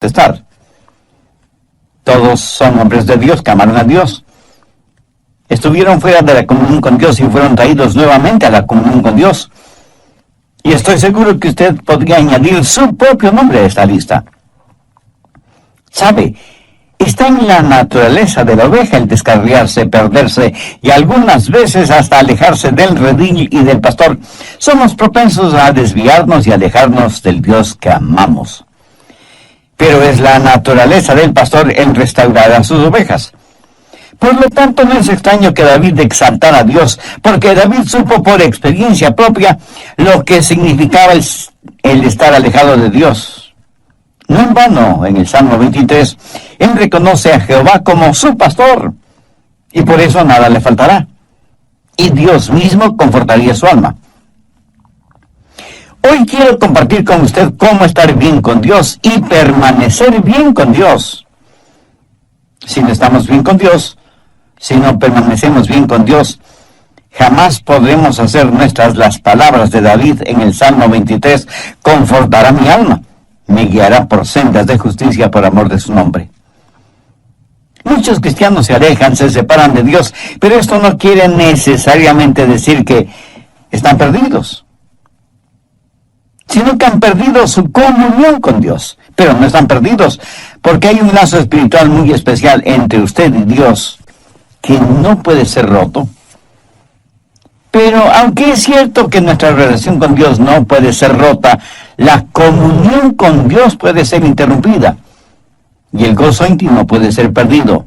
contestar. Todos son hombres de Dios que amaron a Dios. Estuvieron fuera de la comunión con Dios y fueron traídos nuevamente a la comunión con Dios. Y estoy seguro que usted podría añadir su propio nombre a esta lista. ¿Sabe? Está en la naturaleza de la oveja el descarriarse, perderse y algunas veces hasta alejarse del redil y del pastor. Somos propensos a desviarnos y alejarnos del Dios que amamos. Pero es la naturaleza del pastor el restaurar a sus ovejas. Por lo tanto, no es extraño que David exaltara a Dios, porque David supo por experiencia propia lo que significaba el estar alejado de Dios. No en vano, en el Salmo 23, él reconoce a Jehová como su pastor, y por eso nada le faltará. Y Dios mismo confortaría su alma. Hoy quiero compartir con usted cómo estar bien con Dios y permanecer bien con Dios. Si no estamos bien con Dios, si no permanecemos bien con Dios, jamás podremos hacer nuestras las palabras de David en el Salmo 23, confortará mi alma, me guiará por sendas de justicia por amor de su nombre. Muchos cristianos se alejan, se separan de Dios, pero esto no quiere necesariamente decir que están perdidos, sino que han perdido su comunión con Dios. Pero no están perdidos, porque hay un lazo espiritual muy especial entre usted y Dios, que no puede ser roto. Pero aunque es cierto que nuestra relación con Dios no puede ser rota, la comunión con Dios puede ser interrumpida, y el gozo íntimo puede ser perdido.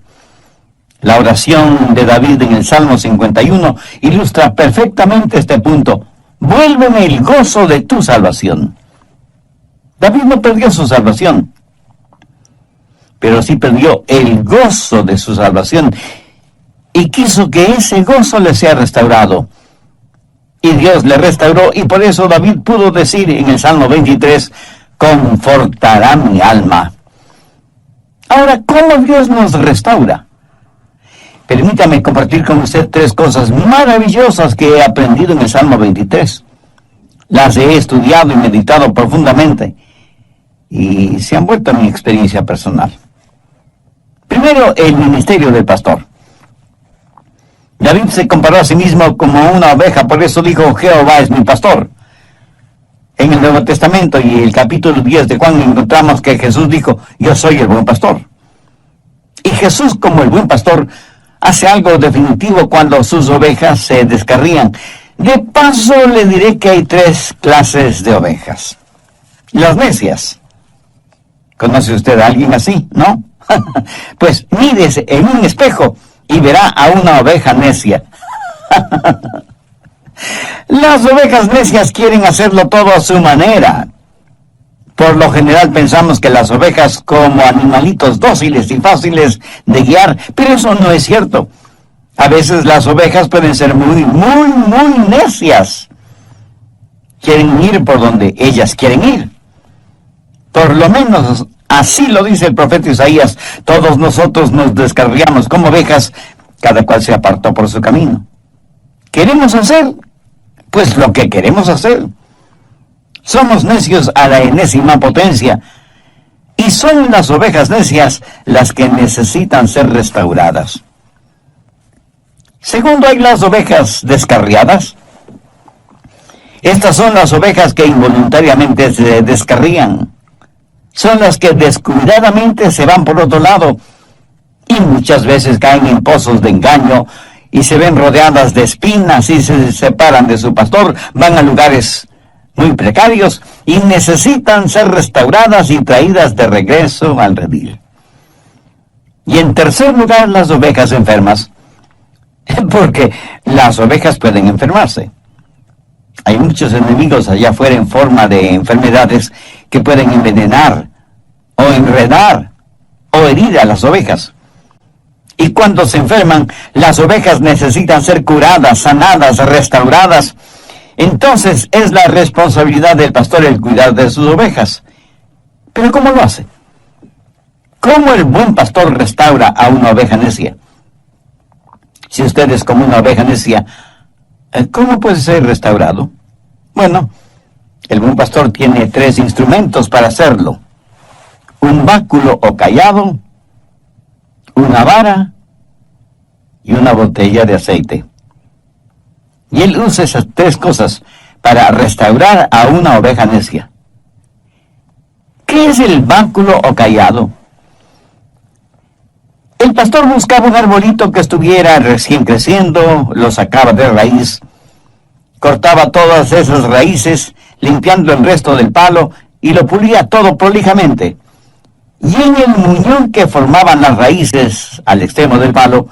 La oración de David en el Salmo 51 ilustra perfectamente este punto. Vuélveme el gozo de tu salvación. David no perdió su salvación, pero sí perdió el gozo de su salvación, y quiso que ese gozo le sea restaurado. Y Dios le restauró, y por eso David pudo decir en el Salmo 23, confortará mi alma. Ahora, ¿cómo Dios nos restaura? Permítame compartir con usted 3 cosas maravillosas que he aprendido en el Salmo 23. Las he estudiado y meditado profundamente, y se han vuelto a mi experiencia personal. Primero, el ministerio del pastor. David se comparó a sí mismo como una oveja, por eso dijo, Jehová es mi pastor. En el Nuevo Testamento y el capítulo 10 de Juan encontramos que Jesús dijo, yo soy el buen pastor. Y Jesús, como el buen pastor, hace algo definitivo cuando sus ovejas se descarrían. De paso, le diré que hay 3 clases de ovejas. Las necias. ¿Conoce usted a alguien así, no? Pues mírese en un espejo y verá a una oveja necia. Las ovejas necias quieren hacerlo todo a su manera. Por lo general pensamos que las ovejas como animalitos dóciles y fáciles de guiar, pero eso no es cierto. A veces las ovejas pueden ser muy necias. Quieren ir por donde ellas quieren ir. Por lo menos así lo dice el profeta Isaías. Todos nosotros nos descarriamos como ovejas, cada cual se apartó por su camino. ¿Queremos hacer? Pues lo que queremos hacer. Somos necios a la enésima potencia, y son las ovejas necias las que necesitan ser restauradas. Segundo, hay las ovejas descarriadas. Estas son las ovejas que involuntariamente se descarrían. Son las que descuidadamente se van por otro lado, y muchas veces caen en pozos de engaño, y se ven rodeadas de espinas y se separan de su pastor, van a lugares muy precarios y necesitan ser restauradas y traídas de regreso al redil. Y en tercer lugar, las ovejas enfermas, porque las ovejas pueden enfermarse. Hay muchos enemigos allá afuera en forma de enfermedades que pueden envenenar o enredar o herir a las ovejas. Y cuando se enferman, las ovejas necesitan ser curadas, sanadas, restauradas. Entonces es la responsabilidad del pastor el cuidar de sus ovejas. ¿Pero cómo lo hace? ¿Cómo el buen pastor restaura a una oveja necia? Si usted es como una oveja necia, ¿cómo puede ser restaurado? Bueno, el buen pastor tiene 3 instrumentos para hacerlo. un báculo o cayado, una vara y una botella de aceite. Y él usa esas tres cosas para restaurar a una oveja necia. ¿Qué es el báculo o cayado? El pastor buscaba un arbolito que estuviera recién creciendo, lo sacaba de raíz, cortaba todas esas raíces, limpiando el resto del palo y lo pulía todo prolijamente. Y en el muñón que formaban las raíces al extremo del palo,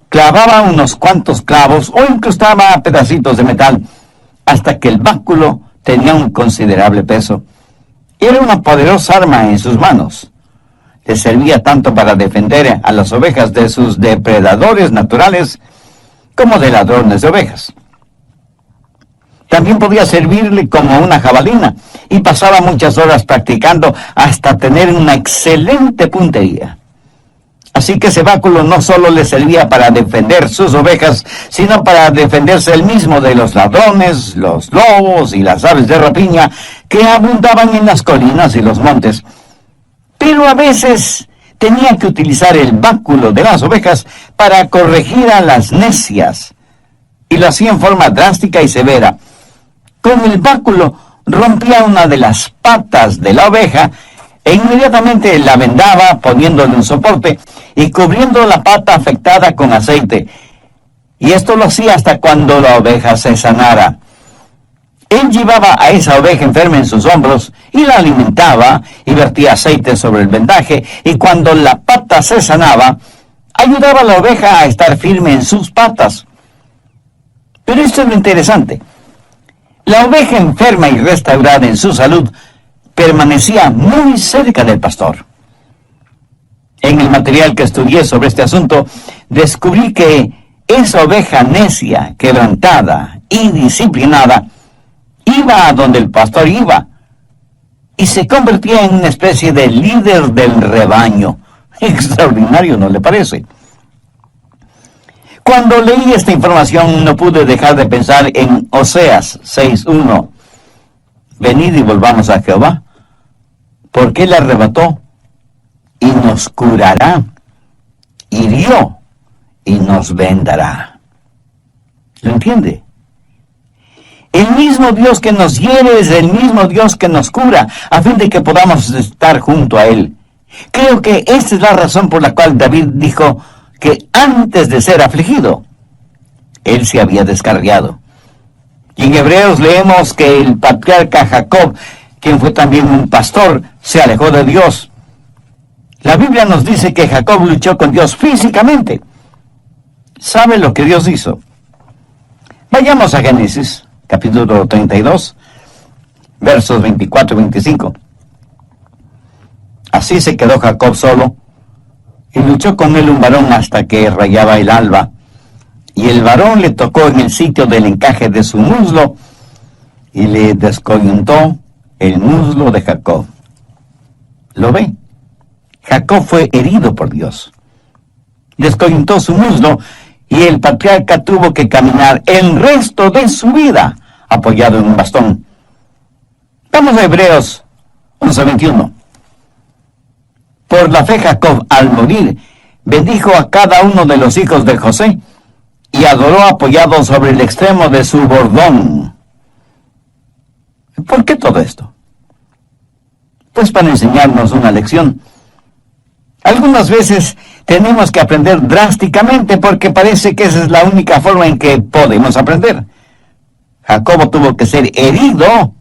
clavaba unos cuantos clavos o incrustaba pedacitos de metal, hasta que el báculo tenía un considerable peso. Era una poderosa arma en sus manos. Le servía tanto para defender a las ovejas de sus depredadores naturales como de ladrones de ovejas. También podía servirle como una jabalina y pasaba muchas horas practicando hasta tener una excelente puntería. Así que ese báculo no solo le servía para defender sus ovejas, sino para defenderse él mismo de los ladrones, los lobos y las aves de rapiña que abundaban en las colinas y los montes. Pero a veces tenía que utilizar el báculo de las ovejas para corregir a las necias, y lo hacía en forma drástica y severa. Con el báculo rompía una de las patas de la oveja e inmediatamente la vendaba poniéndole un soporte y cubriendo la pata afectada con aceite. Y esto lo hacía hasta cuando la oveja se sanara. Él llevaba a esa oveja enferma en sus hombros y la alimentaba y vertía aceite sobre el vendaje, y cuando la pata se sanaba, ayudaba a la oveja a estar firme en sus patas. Pero esto es lo interesante. La oveja enferma y restaurada en su salud permanecía muy cerca del pastor. En el material que estudié sobre este asunto, descubrí que esa oveja necia, quebrantada y disciplinada, iba a donde el pastor iba y se convertía en una especie de líder del rebaño. Extraordinario, ¿no le parece? Cuando leí esta información no pude dejar de pensar en Oseas 6:1. Venid y volvamos a Jehová, porque Él arrebató y nos curará, hirió y nos vendará. ¿Lo entiende? El mismo Dios que nos hiere es el mismo Dios que nos cura, a fin de que podamos estar junto a Él. Creo que esta es la razón por la cual David dijo que antes de ser afligido, Él se había descarriado. Y en Hebreos leemos que el patriarca Jacob, quien fue también un pastor, se alejó de Dios. La Biblia nos dice que Jacob luchó con Dios físicamente. ¿Sabe lo que Dios hizo? Vayamos a Génesis, capítulo 32, versos 24 y 25. Así se quedó Jacob solo, y luchó con él un varón hasta que rayaba el alba. Y el varón le tocó en el sitio del encaje de su muslo, y le descoyuntó el muslo de Jacob. ¿Lo ve? Jacob fue herido por Dios. Descoyuntó su muslo, y el patriarca tuvo que caminar el resto de su vida apoyado en un bastón. Vamos a Hebreos 11:21. Por la fe Jacob, al morir, bendijo a cada uno de los hijos de José, y adoró apoyado sobre el extremo de su bordón. ¿Por qué todo esto? Pues para enseñarnos una lección. Algunas veces tenemos que aprender drásticamente porque parece que esa es la única forma en que podemos aprender. Jacobo tuvo que ser herido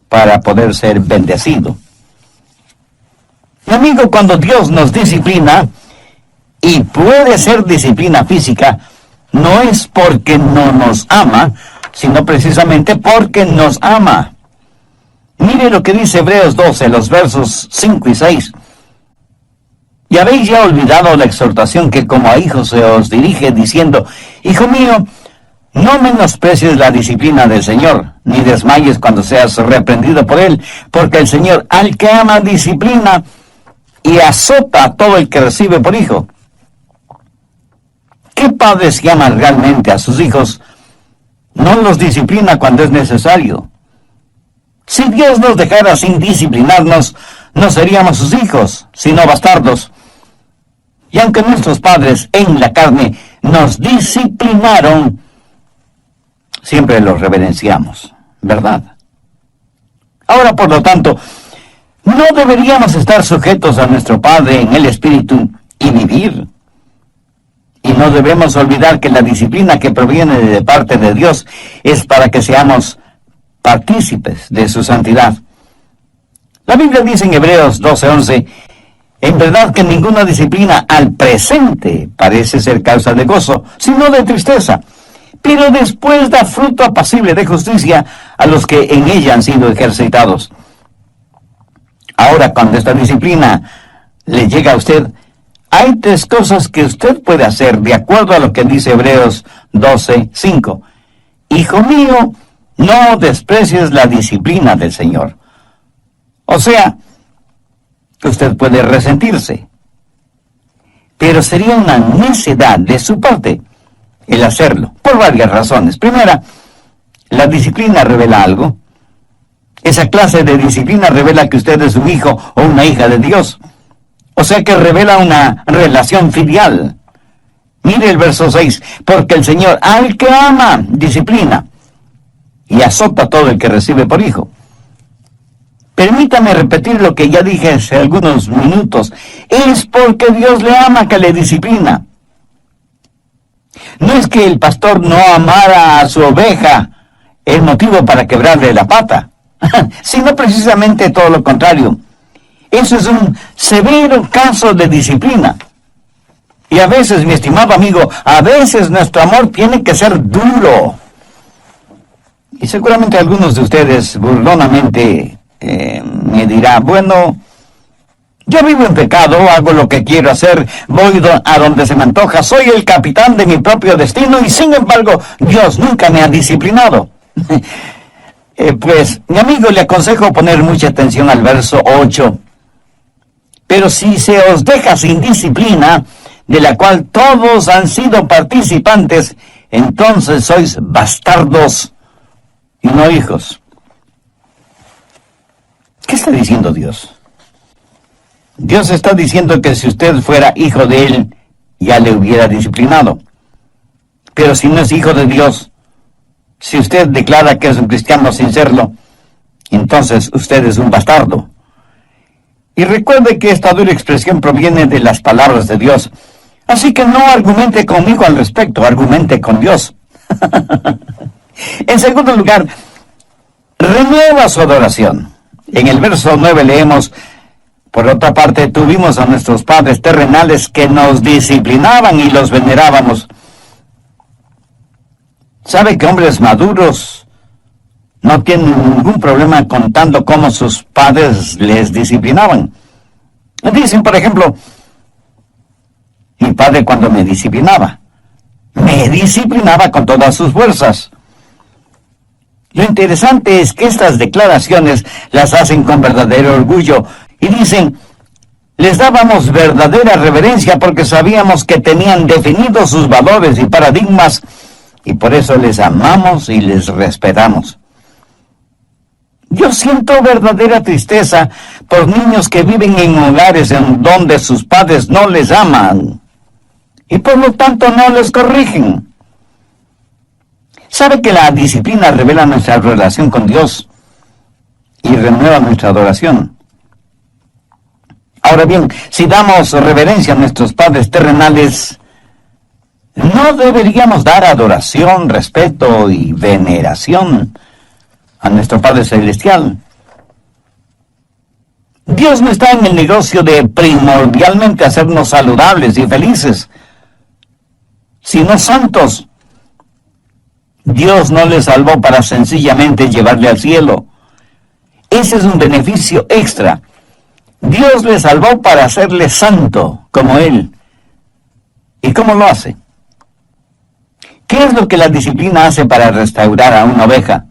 para poder ser bendecido. Mi amigo, cuando Dios nos disciplina, y puede ser disciplina física, no es porque no nos ama, sino precisamente porque nos ama. Mire lo que dice Hebreos 12, los versos 5 y 6. Y habéis ya olvidado la exhortación que como a hijos se os dirige, diciendo: Hijo mío, no menosprecies la disciplina del Señor, ni desmayes cuando seas reprendido por Él, porque el Señor al que ama disciplina y azota a todo el que recibe por hijo. ¿Qué padres que aman realmente a sus hijos no los disciplina cuando es necesario? Si Dios nos dejara sin disciplinarnos, no seríamos sus hijos, sino bastardos. Y aunque nuestros padres en la carne nos disciplinaron, siempre los reverenciamos, ¿verdad? Ahora, por lo tanto, no deberíamos estar sujetos a nuestro Padre en el Espíritu y vivir. Y no debemos olvidar que la disciplina que proviene de parte de Dios es para que seamos partícipes de su santidad. La Biblia dice en Hebreos 12:11, en verdad que ninguna disciplina al presente parece ser causa de gozo, sino de tristeza, pero después da fruto apacible de justicia a los que en ella han sido ejercitados. Ahora, cuando esta disciplina le llega a usted, hay tres cosas que usted puede hacer de acuerdo a lo que dice Hebreos 12:5. Hijo mío, no desprecies la disciplina del Señor. O sea, usted puede resentirse, pero sería una necedad de su parte el hacerlo, por varias razones. Primera, la disciplina revela algo. Esa clase de disciplina revela que usted es un hijo o una hija de Dios. O sea que revela una relación filial. Mire el verso 6, porque el Señor al que ama disciplina y azota a todo el que recibe por hijo. Permítame repetir lo que ya dije hace algunos minutos. Es porque Dios le ama que le disciplina. No es que el pastor no amara a su oveja el motivo para quebrarle la pata, sino precisamente todo lo contrario. Eso es un severo caso de disciplina. Y a veces, mi estimado amigo, a veces nuestro amor tiene que ser duro. Y seguramente algunos de ustedes burlonamente me dirá, bueno, yo vivo en pecado, hago lo que quiero hacer, voy a donde se me antoja, soy el capitán de mi propio destino y sin embargo Dios nunca me ha disciplinado. Pues, mi amigo, le aconsejo poner mucha atención al verso 8. Pero si se os deja sin disciplina, de la cual todos han sido participantes, entonces sois bastardos y no hijos. ¿Qué está diciendo Dios? Dios está diciendo que si usted fuera hijo de Él, ya le hubiera disciplinado. Pero si no es hijo de Dios, si usted declara que es un cristiano sin serlo, entonces usted es un bastardo. Y recuerde que esta dura expresión proviene de las palabras de Dios. Así que no argumente conmigo al respecto, argumente con Dios. En segundo lugar, renueva su adoración. En el verso 9 leemos, por otra parte, tuvimos a nuestros padres terrenales que nos disciplinaban y los venerábamos. ¿Sabe que hombres maduros no tienen ningún problema contando cómo sus padres les disciplinaban? Dicen, por ejemplo, mi padre cuando me disciplinaba con todas sus fuerzas. Lo interesante es que estas declaraciones las hacen con verdadero orgullo y dicen, les dábamos verdadera reverencia porque sabíamos que tenían definidos sus valores y paradigmas y por eso les amamos y les respetamos. Yo siento verdadera tristeza por niños que viven en hogares en donde sus padres no les aman y por lo tanto no les corrigen. ¿Sabe que la disciplina revela nuestra relación con Dios y renueva nuestra adoración? Ahora bien, si damos reverencia a nuestros padres terrenales, ¿no deberíamos dar adoración, respeto y veneración a nuestro Padre Celestial? Dios no está en el negocio de primordialmente hacernos saludables y felices, sino santos. Dios no le salvó para sencillamente llevarle al cielo. Ese es un beneficio extra. Dios le salvó para hacerle santo como Él. ¿Y cómo lo hace? ¿Qué es lo que la disciplina hace para restaurar a una oveja?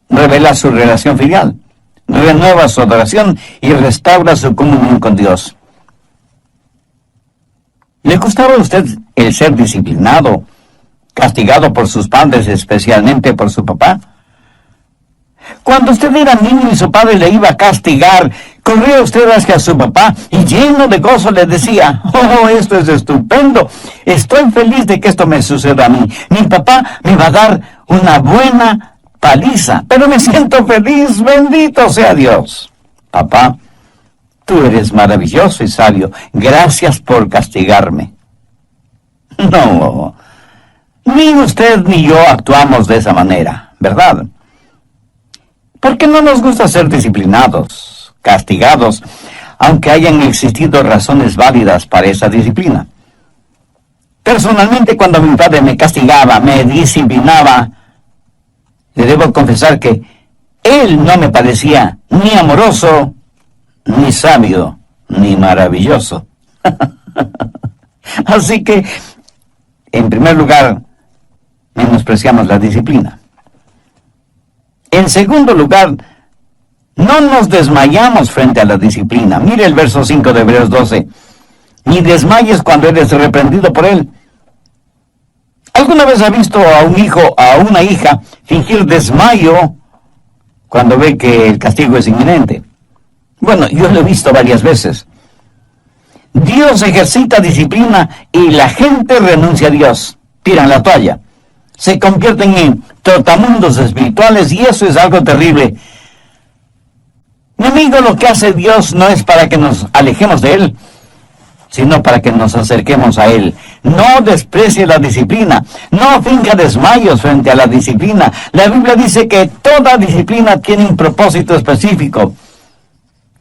Revela su relación filial, renueva su adoración y restaura su comunión con Dios. ¿Le gustaba a usted el ser disciplinado, castigado por sus padres, especialmente por su papá? Cuando usted era niño y su padre le iba a castigar, Corría usted hacia su papá y lleno de gozo le decía: oh, esto es estupendo, estoy feliz de que esto me suceda a mí. Mi papá me va a dar una buena paliza, pero me siento feliz, bendito sea Dios. Papá, tú eres maravilloso y sabio, gracias por castigarme. No, ni usted ni yo actuamos de esa manera, ¿verdad? Porque no nos gusta ser disciplinados, castigados, aunque hayan existido razones válidas para esa disciplina. Personalmente, cuando mi padre me castigaba, me disciplinaba, le debo confesar que él no me parecía ni amoroso, ni sabio, ni maravilloso. Así que, en primer lugar, menospreciamos la disciplina. En segundo lugar, no nos desmayamos frente a la disciplina. Mire el verso 5 de Hebreos 12. Ni desmayes cuando eres reprendido por él. ¿Alguna vez ha visto a un hijo, a una hija, fingir desmayo cuando ve que el castigo es inminente? Bueno, yo lo he visto varias veces. Dios ejercita disciplina y la gente renuncia a Dios. Tiran la toalla. Se convierten en trotamundos espirituales y eso es algo terrible. Mi amigo, lo que hace Dios no es para que nos alejemos de Él, sino para que nos acerquemos a Él. No desprecie la disciplina, no finja desmayos frente a la disciplina. La Biblia dice que toda disciplina tiene un propósito específico.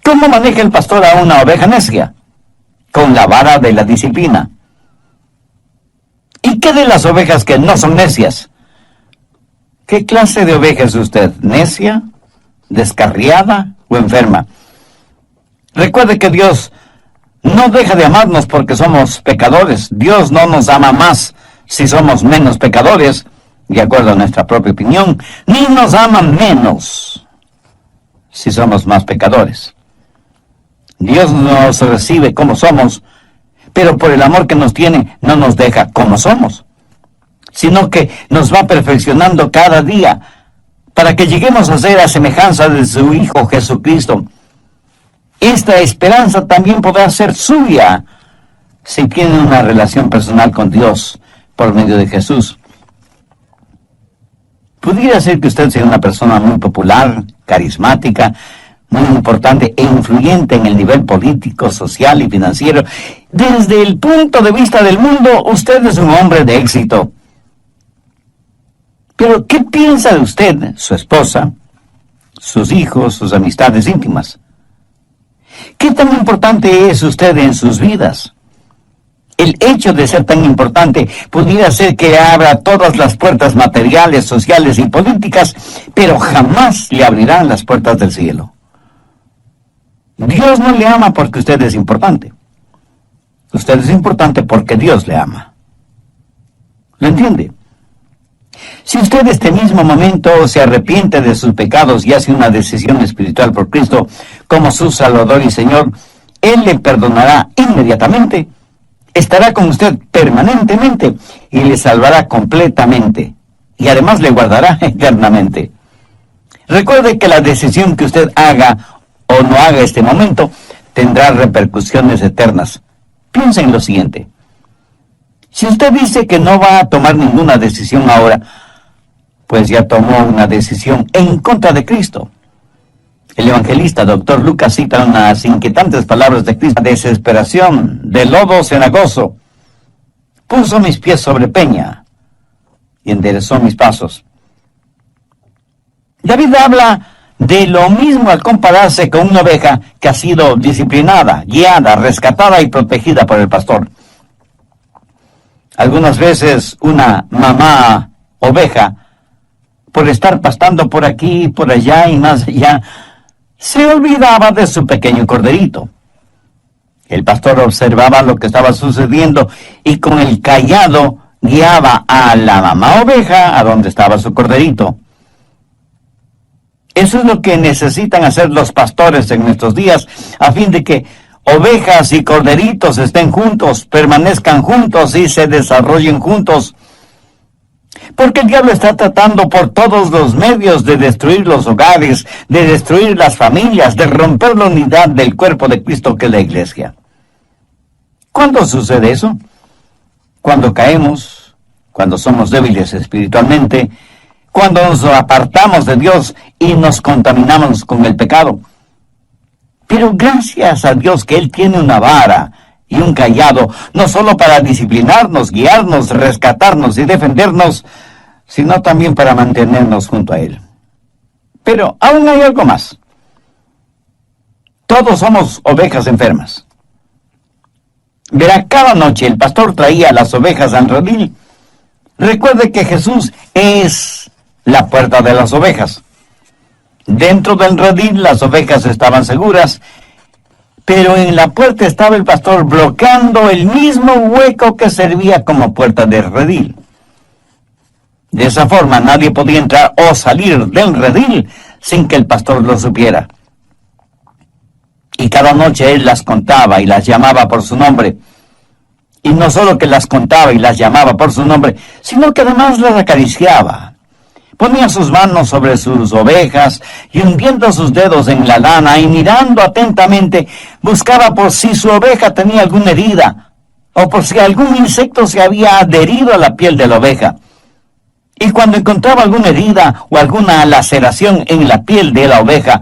¿Cómo maneja el pastor a una oveja necia? Con la vara de la disciplina. ¿Y qué de las ovejas que no son necias? ¿Qué clase de oveja es usted? ¿Necia? ¿Descarriada o enferma? Recuerde que Dios no deja de amarnos porque somos pecadores. Dios no nos ama más si somos menos pecadores, de acuerdo a nuestra propia opinión, ni nos ama menos si somos más pecadores. Dios nos recibe como somos, pero por el amor que nos tiene no nos deja como somos, sino que nos va perfeccionando cada día para que lleguemos a ser a semejanza de su Hijo Jesucristo. Esta esperanza también podrá ser suya si tiene una relación personal con Dios por medio de Jesús. Pudiera ser que usted sea una persona muy popular, carismática, muy importante e influyente en el nivel político, social y financiero. Desde el punto de vista del mundo, usted es un hombre de éxito. Pero, ¿qué piensa de usted, su esposa, sus hijos, sus amistades íntimas? ¿Qué tan importante es usted en sus vidas? El hecho de ser tan importante pudiera ser que abra todas las puertas materiales, sociales y políticas, pero jamás le abrirán las puertas del cielo. Dios no le ama porque usted es importante. Usted es importante porque Dios le ama. ¿Lo entiende? Si usted en este mismo momento se arrepiente de sus pecados y hace una decisión espiritual por Cristo como su Salvador y Señor, Él le perdonará inmediatamente, estará con usted permanentemente y le salvará completamente y además le guardará eternamente. Recuerde que la decisión que usted haga o no haga este momento tendrá repercusiones eternas. Piensa en lo siguiente. Si usted dice que no va a tomar ninguna decisión ahora, pues ya tomó una decisión en contra de Cristo. El evangelista Dr. Lucas cita unas inquietantes palabras de Cristo: desesperación, de lodo cenagoso, puso mis pies sobre peña y enderezó mis pasos. David habla de lo mismo al compararse con una oveja que ha sido disciplinada, guiada, rescatada y protegida por el pastor. Algunas veces una mamá oveja, por estar pastando por aquí, por allá y más allá, se olvidaba de su pequeño corderito. El pastor observaba lo que estaba sucediendo y con el cayado guiaba a la mamá oveja a donde estaba su corderito. Eso es lo que necesitan hacer los pastores en nuestros días, a fin de que ovejas y corderitos estén juntos, permanezcan juntos y se desarrollen juntos. Porque el diablo está tratando por todos los medios de destruir los hogares, de destruir las familias, de romper la unidad del cuerpo de Cristo que es la iglesia. ¿Cuándo sucede eso? Cuando caemos, cuando somos débiles espiritualmente, cuando nos apartamos de Dios y nos contaminamos con el pecado. Pero gracias a Dios que Él tiene una vara y un cayado, no solo para disciplinarnos, guiarnos, rescatarnos y defendernos, sino también para mantenernos junto a Él. Pero aún hay algo más. Todos somos ovejas enfermas. Verá, cada noche el pastor traía las ovejas al redil. Recuerde que Jesús es la puerta de las ovejas. Dentro del redil las ovejas estaban seguras, pero en la puerta estaba el pastor bloqueando el mismo hueco que servía como puerta del redil. De esa forma nadie podía entrar o salir del redil sin que el pastor lo supiera. Y cada noche él las contaba y las llamaba por su nombre. Y no solo que las contaba y las llamaba por su nombre, sino que además las acariciaba. Ponía sus manos sobre sus ovejas y hundiendo sus dedos en la lana y mirando atentamente, buscaba por si su oveja tenía alguna herida o por si algún insecto se había adherido a la piel de la oveja. Y cuando encontraba alguna herida o alguna laceración en la piel de la oveja,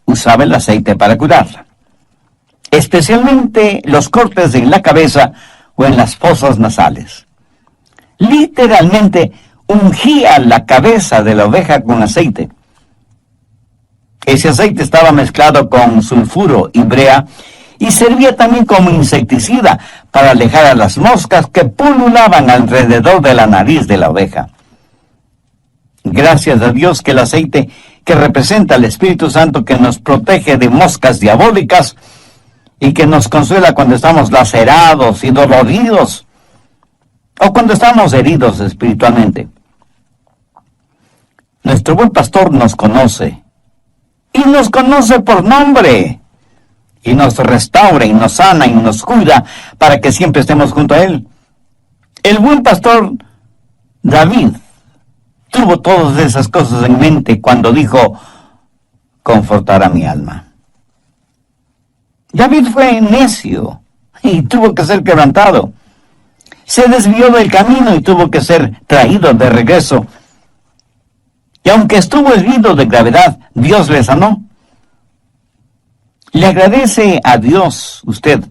usaba el aceite para curarla. Especialmente los cortes en la cabeza o en las fosas nasales. Literalmente ungía la cabeza de la oveja con aceite. Ese aceite estaba mezclado con sulfuro y brea y servía también como insecticida para alejar a las moscas que pululaban alrededor de la nariz de la oveja. Gracias a Dios que el aceite que representa al Espíritu Santo que nos protege de moscas diabólicas y que nos consuela cuando estamos lacerados y doloridos o cuando estamos heridos espiritualmente. Nuestro buen pastor nos conoce y nos conoce por nombre y nos restaura y nos sana y nos cuida para que siempre estemos junto a Él. El buen pastor David tuvo todas esas cosas en mente cuando dijo, confortará mi alma. David fue necio y tuvo que ser quebrantado. Se desvió del camino y tuvo que ser traído de regreso. Y aunque estuvo herido de gravedad, Dios le sanó. Le agradece a Dios usted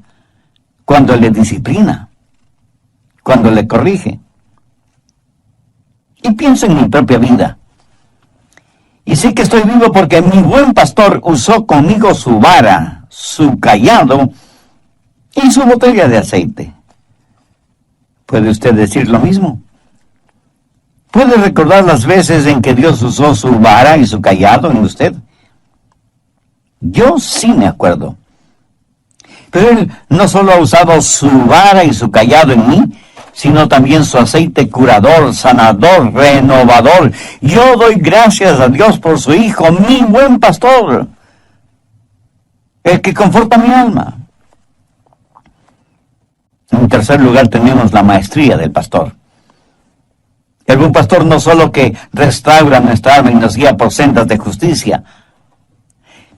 cuando le disciplina, cuando le corrige. Y pienso en mi propia vida. Y sé que estoy vivo porque mi buen pastor usó conmigo su vara, su cayado y su botella de aceite. ¿Puede usted decir lo mismo? ¿Puede recordar las veces en que Dios usó su vara y su cayado en usted? Yo sí me acuerdo. Pero Él no solo ha usado su vara y su cayado en mí, sino también su aceite curador, sanador, renovador. Yo doy gracias a Dios por su Hijo, mi buen pastor, el que conforta mi alma. En tercer lugar tenemos la maestría del pastor. El buen pastor no solo que restaura nuestra alma y nos guía por sendas de justicia,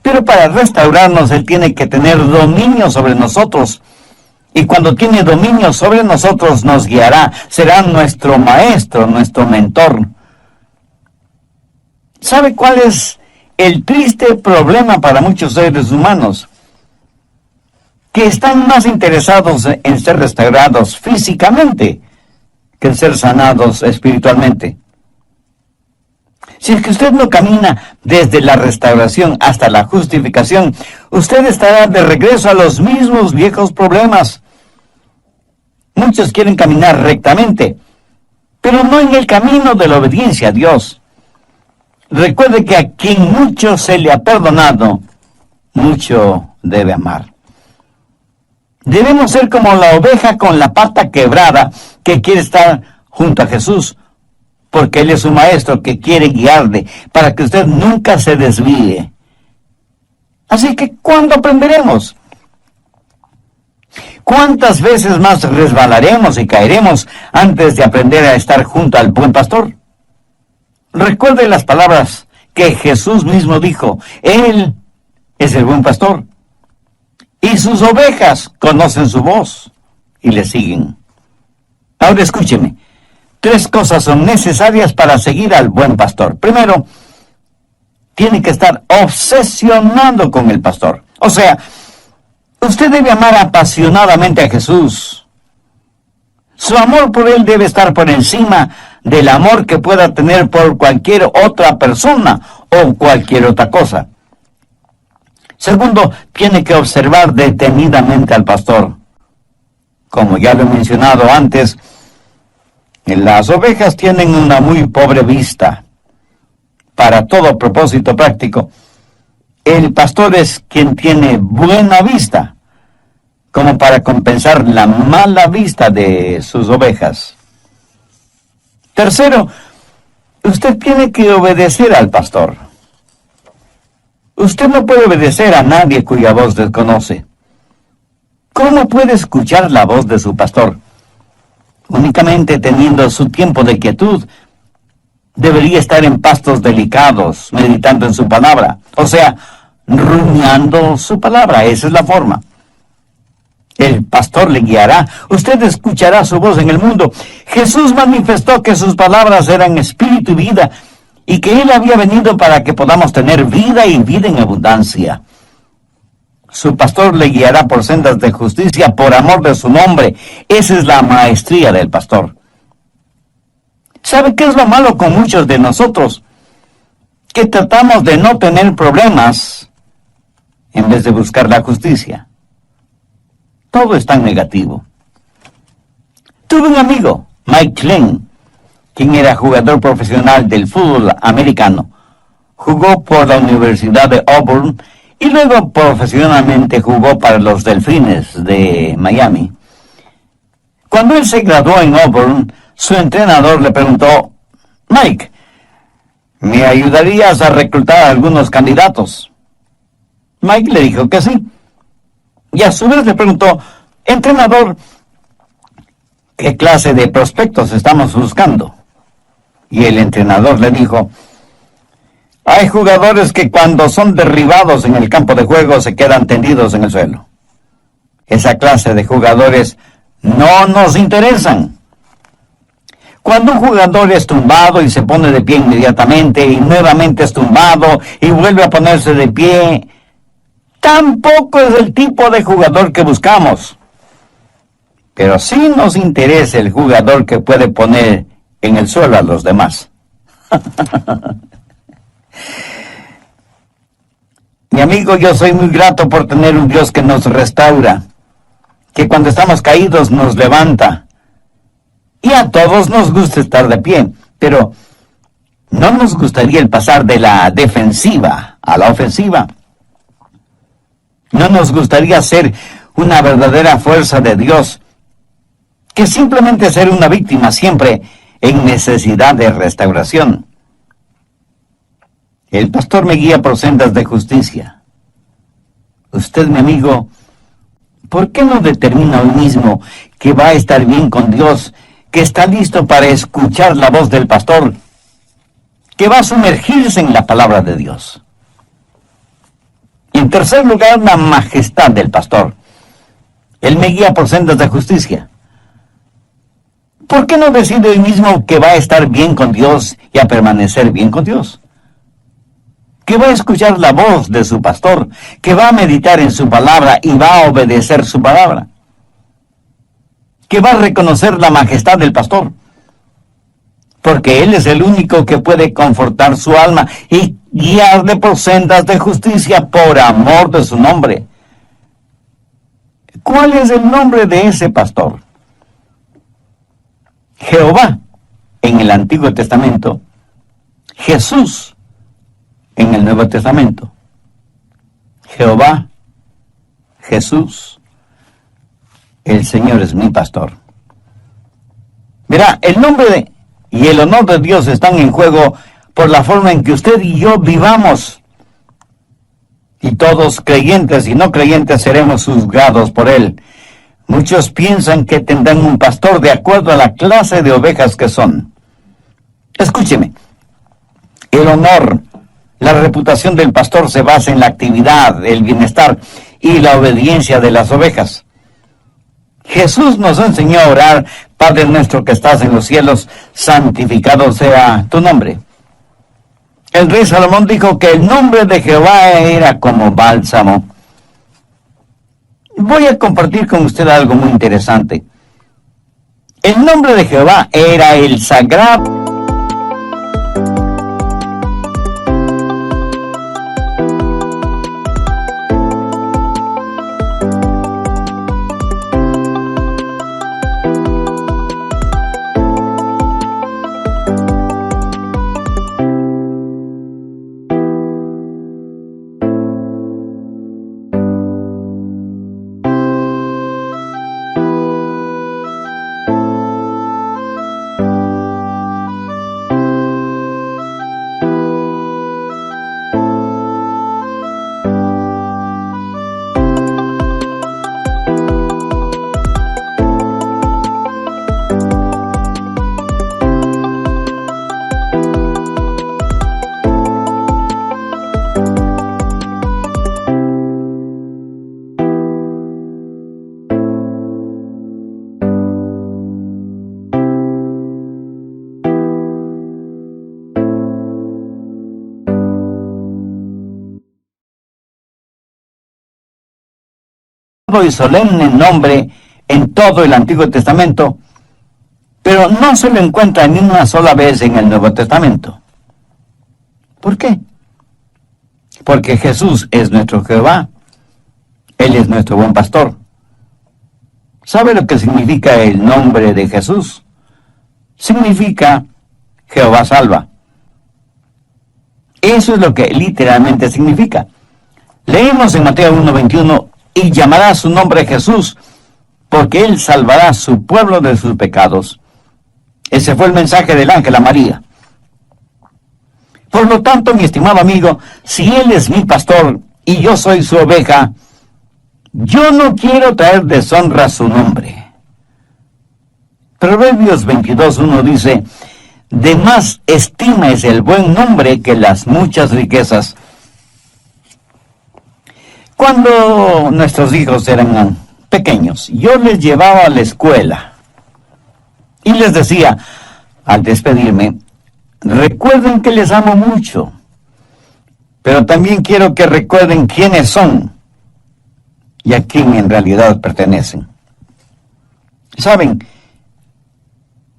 pero para restaurarnos Él tiene que tener dominio sobre nosotros. Y cuando tiene dominio sobre nosotros nos guiará, será nuestro maestro, nuestro mentor. ¿Sabe cuál es el triste problema para muchos seres humanos? Que están más interesados en ser restaurados físicamente que en ser sanados espiritualmente. Si es que usted no camina desde la restauración hasta la justificación, usted estará de regreso a los mismos viejos problemas. Muchos quieren caminar rectamente, pero no en el camino de la obediencia a Dios. Recuerde que a quien mucho se le ha perdonado, mucho debe amar. Debemos ser como la oveja con la pata quebrada que quiere estar junto a Jesús, porque Él es su maestro que quiere guiarle para que usted nunca se desvíe. Así que, ¿cuándo aprenderemos? ¿Cuántas veces más resbalaremos y caeremos antes de aprender a estar junto al buen pastor? recuerde las palabras que Jesús mismo dijo. Él es el buen pastor. Y sus ovejas conocen su voz y le siguen. Ahora escúcheme. 3 cosas son necesarias para seguir al buen pastor. Primero, tiene que estar obsesionado con el pastor. O sea, usted debe amar apasionadamente a Jesús. Su amor por él debe estar por encima del amor que pueda tener por cualquier otra persona o cualquier otra cosa. Segundo, tiene que observar detenidamente al pastor. Como ya lo he mencionado antes, las ovejas tienen una muy pobre vista. Para todo propósito práctico, el pastor es quien tiene buena vista, como para compensar la mala vista de sus ovejas. Tercero, usted tiene que obedecer al pastor. Usted no puede obedecer a nadie cuya voz desconoce. ¿Cómo puede escuchar la voz de su pastor? Únicamente teniendo su tiempo de quietud. Debería estar en pastos delicados, meditando en su palabra. O sea, rumiando su palabra. Esa es la forma. El pastor le guiará. Usted escuchará su voz en el mundo. Jesús manifestó que sus palabras eran espíritu y vida, y que Él había venido para que podamos tener vida y vida en abundancia. Su pastor le guiará por sendas de justicia por amor de su nombre. Esa es la maestría del pastor. ¿Sabe qué es lo malo con muchos de nosotros? Que tratamos de no tener problemas en vez de buscar la justicia. Todo es tan negativo. Tuve un amigo, Mike Glenn, quien era jugador profesional del fútbol americano. Jugó por la Universidad de Auburn y luego profesionalmente jugó para los Delfines de Miami. Cuando él se graduó en Auburn, su entrenador le preguntó: Mike, ¿me ayudarías a reclutar a algunos candidatos? Mike le dijo que sí. Y a su vez le preguntó: entrenador, ¿qué clase de prospectos estamos buscando? Y el entrenador le dijo: hay jugadores que cuando son derribados en el campo de juego se quedan tendidos en el suelo. Esa clase de jugadores no nos interesan. Cuando un jugador es tumbado y se pone de pie inmediatamente y nuevamente es tumbado y vuelve a ponerse de pie, tampoco es el tipo de jugador que buscamos. Pero sí nos interesa el jugador que puede poner en el suelo a los demás. Mi amigo, yo soy muy grato por tener un Dios que nos restaura, que cuando estamos caídos nos levanta. Y a todos nos gusta estar de pie, pero no nos gustaría el pasar de la defensiva a la ofensiva. No nos gustaría ser una verdadera fuerza de Dios, que simplemente ser una víctima siempre en necesidad de restauración. El pastor me guía por sendas de justicia. Usted, mi amigo, ¿por qué no determina hoy mismo que va a estar bien con Dios, que está listo para escuchar la voz del pastor, que va a sumergirse en la palabra de Dios? En tercer lugar, la majestad del pastor. Él me guía por sendas de justicia. ¿Por qué no decide hoy mismo que va a estar bien con Dios y a permanecer bien con Dios? Que va a escuchar la voz de su pastor, que va a meditar en su palabra y va a obedecer su palabra. Que va a reconocer la majestad del pastor, porque Él es el único que puede confortar su alma y guiarle por sendas de justicia por amor de su nombre. ¿Cuál es el nombre de ese pastor? Jehová en el Antiguo Testamento, Jesús en el Nuevo Testamento. Jehová, Jesús, el Señor es mi pastor. Verá, el nombre y el honor de Dios están en juego por la forma en que usted y yo vivamos. Y todos, creyentes y no creyentes, seremos juzgados por Él. Muchos piensan que tendrán un pastor de acuerdo a la clase de ovejas que son. Escúcheme, El honor, la reputación del pastor se basa en la actividad, el bienestar y la obediencia de las ovejas. Jesús nos enseñó a orar: Padre nuestro que estás en los cielos, santificado sea tu nombre. El rey Salomón dijo que el nombre de Jehová era como bálsamo. Voy a compartir con usted algo muy interesante. El nombre de Jehová era el sagrado. Y solemne nombre en todo el Antiguo Testamento, pero no se lo encuentra ni una sola vez en el Nuevo Testamento. ¿Por qué? Porque Jesús es nuestro Jehová. Él es nuestro buen pastor. ¿Sabe lo que significa el nombre de Jesús? Significa Jehová salva. Eso es lo que literalmente significa. Leemos en Mateo 1:21: y llamará su nombre Jesús, porque él salvará a su pueblo de sus pecados. Ese fue el mensaje del ángel a María. Por lo tanto, mi estimado amigo, si él es mi pastor y yo soy su oveja, yo no quiero traer deshonra a su nombre. Proverbios 22:1 dice: de más estima es el buen nombre que las muchas riquezas. Cuando nuestros hijos eran pequeños, yo les llevaba a la escuela y les decía, al despedirme: recuerden que les amo mucho, pero también quiero que recuerden quiénes son y a quién en realidad pertenecen. ¿Saben?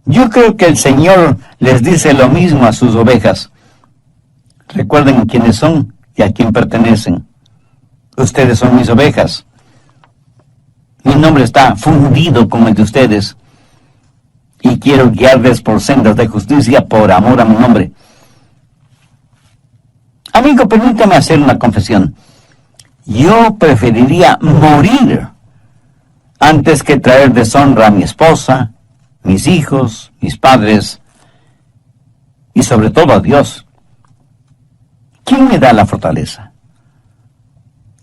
Yo creo que el Señor les dice lo mismo a sus ovejas. Recuerden quiénes son y a quién pertenecen. Ustedes son mis ovejas. Mi nombre está fundido con el de ustedes. Y quiero guiarles por sendas de justicia por amor a mi nombre. Amigo, permítame hacer una confesión. Yo preferiría morir antes que traer deshonra a mi esposa, mis hijos, mis padres y sobre todo a Dios. ¿Quién me da la fortaleza?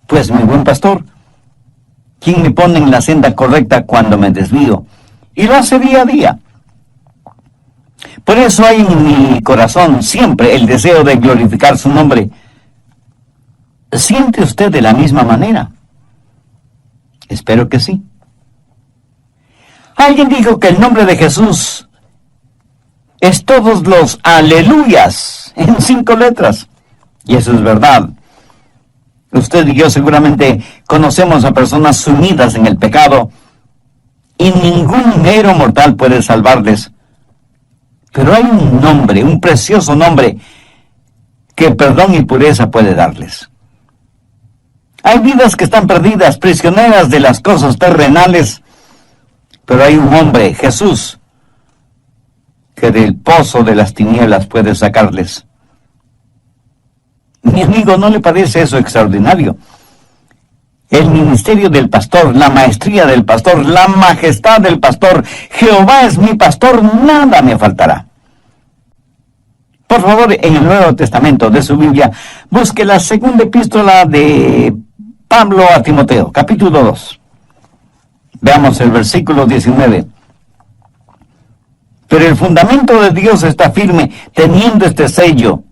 Pues mi buen pastor, quien me pone en la senda correcta cuando me desvío, y lo hace día a día. Por eso hay en mi corazón siempre el deseo de glorificar su nombre. ¿Siente usted de la misma manera? Espero que sí. Alguien dijo que el nombre de Jesús es todos los aleluyas en 5 letras, y eso es verdad. Usted y yo seguramente conocemos a personas sumidas en el pecado y ningún mero mortal puede salvarles. Pero hay un nombre, un precioso nombre, que perdón y pureza puede darles. Hay vidas que están perdidas, prisioneras de las cosas terrenales, pero hay un hombre, Jesús, que del pozo de las tinieblas puede sacarles. Mi amigo, ¿no le parece eso extraordinario? El ministerio del pastor, la maestría del pastor, la majestad del pastor. Jehová es mi pastor, nada me faltará. Por favor, en el Nuevo Testamento de su Biblia, busque la segunda epístola de Pablo a Timoteo, capítulo 2. Veamos el versículo 19. Pero el fundamento de Dios está firme, teniendo este sello: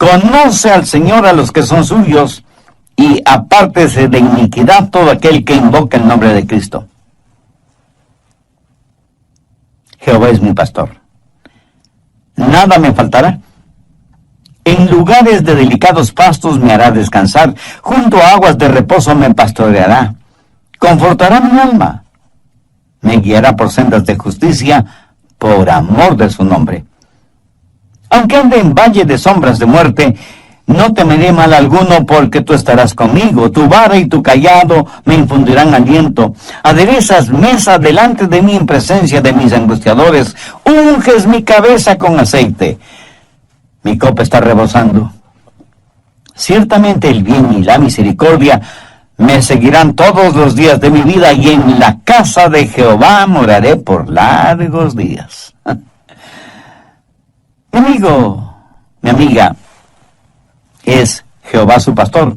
Conoce al Señor a los que son suyos, y apártese de iniquidad todo aquel que invoca el nombre de Cristo. Jehová es mi pastor. Nada me faltará. En lugares de delicados pastos me hará descansar, junto a aguas de reposo me pastoreará. Confortará mi alma. Me guiará por sendas de justicia, por amor de su nombre. Aunque ande en valle de sombras de muerte, no temeré mal alguno, porque tú estarás conmigo. Tu vara y tu cayado me infundirán aliento. Aderezas mesa delante de mí en presencia de mis angustiadores. Unges mi cabeza con aceite. Mi copa está rebosando. Ciertamente el bien y la misericordia me seguirán todos los días de mi vida, y en la casa de Jehová moraré por largos días. Mi amigo, mi amiga, ¿es Jehová su pastor?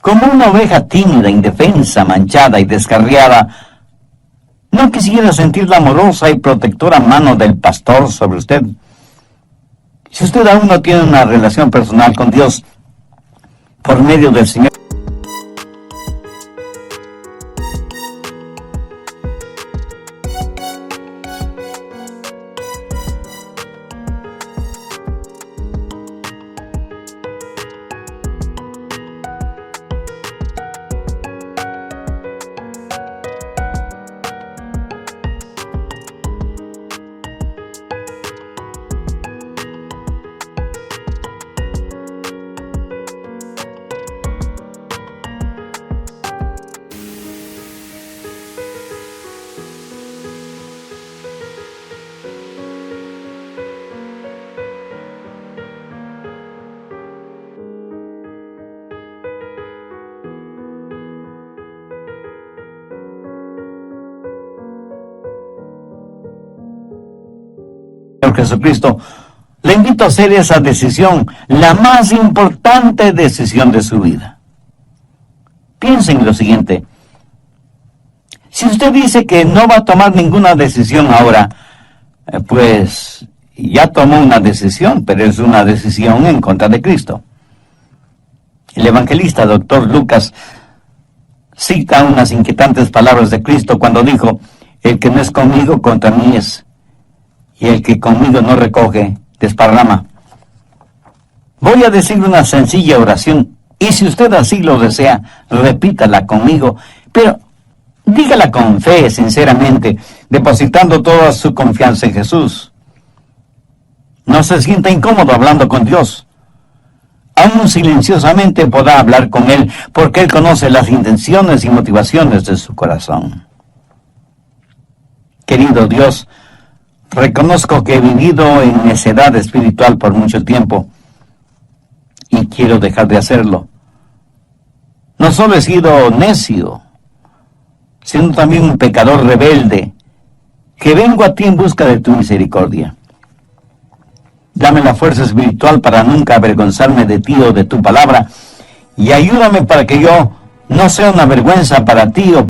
Como una oveja tímida, indefensa, manchada y descarriada, ¿no quisiera sentir la amorosa y protectora mano del pastor sobre usted? Si usted aún no tiene una relación personal con Dios por medio del Señor, Jesucristo, le invito a hacer esa decisión, la más importante decisión de su vida. Piensen en lo siguiente: si usted dice que no va a tomar ninguna decisión ahora, pues ya tomó una decisión, pero es una decisión en contra de Cristo. El evangelista Dr. Lucas cita unas inquietantes palabras de Cristo cuando dijo: el que no es conmigo, contra mí es, y el que conmigo no recoge, desparrama. Voy a decir una sencilla oración, y si usted así lo desea, repítala conmigo, pero dígala con fe, sinceramente, depositando toda su confianza en Jesús. No se sienta incómodo hablando con Dios. Aún silenciosamente podrá hablar con Él, porque Él conoce las intenciones y motivaciones de su corazón. Querido Dios, reconozco que he vivido en necedad espiritual por mucho tiempo y quiero dejar de hacerlo. No solo he sido necio, sino también un pecador rebelde, que vengo a ti en busca de tu misericordia. Dame la fuerza espiritual para nunca avergonzarme de ti o de tu palabra, y ayúdame para que yo no sea una vergüenza para ti o